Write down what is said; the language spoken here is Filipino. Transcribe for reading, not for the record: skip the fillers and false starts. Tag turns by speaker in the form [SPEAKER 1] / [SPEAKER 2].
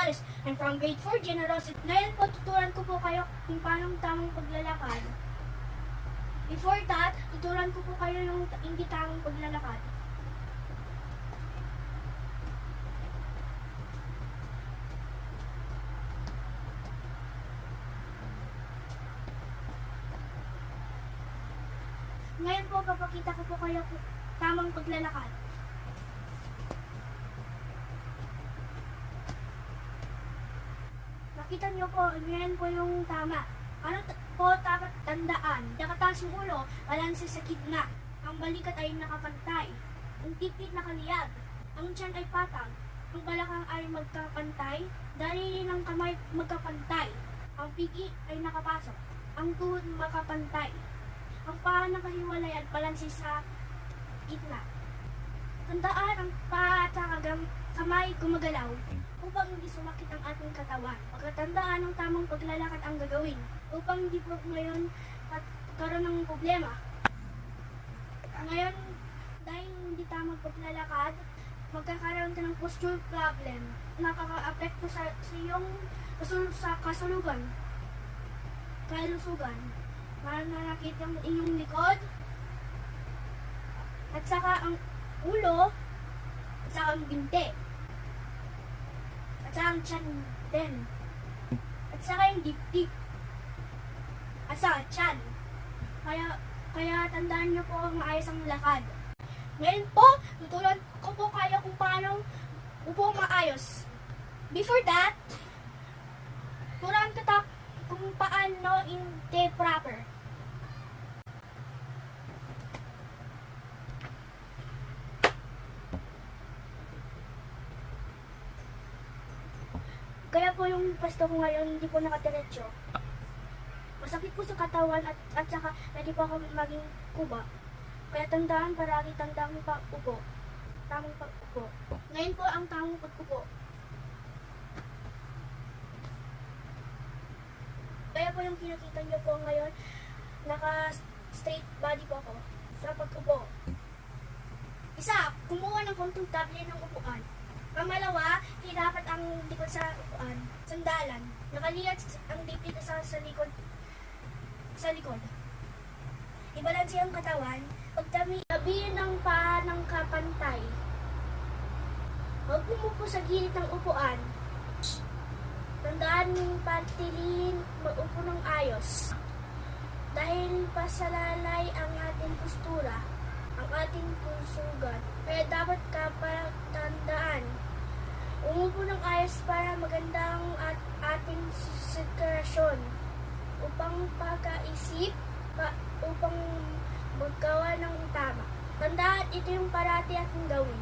[SPEAKER 1] Gonzales. I'm from grade 4, Generosity. Ngayon po, tuturuan ko po kayo kung paano tamang paglalakad. Before that, tuturuan ko po kayo yung hindi tamang paglalakad. Ngayon po, papakita ko po kayo kung tamang paglalakad. Nakita niyo po, ngayon po yung tama. Ano po dapat tandaan? Nakataas yung ulo, balanse sa gitna. Ang balikat ay nakapantay. Ang tipid nakaliyag. Ang tiyan ay patag. Ang balakang ay magkapantay. Daliri ng kamay magkapantay. Ang pigi ay nakapasok. Ang tuhod makapantay. Ang paa nakahiwalay at balanse sa gitna. Tandaan ang paa at kamay gumagalaw upang hindi sumakit ang ating katawan. Pagkatandaan ang tamang paglalakad ang gagawin upang hindi po ngayon karoon ng problema. Ngayon, dahil hindi tamang paglalakad, magkakaroon ka ng posture problem. Nakaka-apekto sa iyong kalusugan. Mananakit ang inyong likod, at saka ang ulo, at saka ang binti, at saka ang tiyan din, at saka yung dibdib, at saka tiyan. Kaya tandaan niyo po ang maayos ang lakad. Ngayon po, tuturuan ko po kayo kung paano upo maayos. Before that, turuan kita kung paano hindi proper. Kaya po yung pasto ko ngayon hindi po nakadiretso. Masakit po sa katawan at saka hindi po ako maging kuba. Kaya tandaan, paragi tandaan yung pag-upo. Tamang pag-upo. Ngayon po ang tamang pag-upo. Kaya po yung kinakita nyo po ngayon, naka-straight body po ako sa pag-upo. Isa, kumuha ng konting tablet ng upuan. Pangalawa, hirapat ang likod sa upuan. Sandalan. Nakaliyat ang dibdib sa likod. Ibalansi ang katawan. Pagtabi ng paa ng kapantay. Huwag pumupo sa gilid ng upuan. Tandaan yung patilin, mag-upo ng ayos. Dahil pasalalay ang ating postura, ang ating pusugan. Kaya dapat kapatandaan, umupo ng ayos para maganda ang ating sirkulasyon. Upang pagkaisip, upang maggawa ng tama. Tandaan, ito yung parati ating gawin.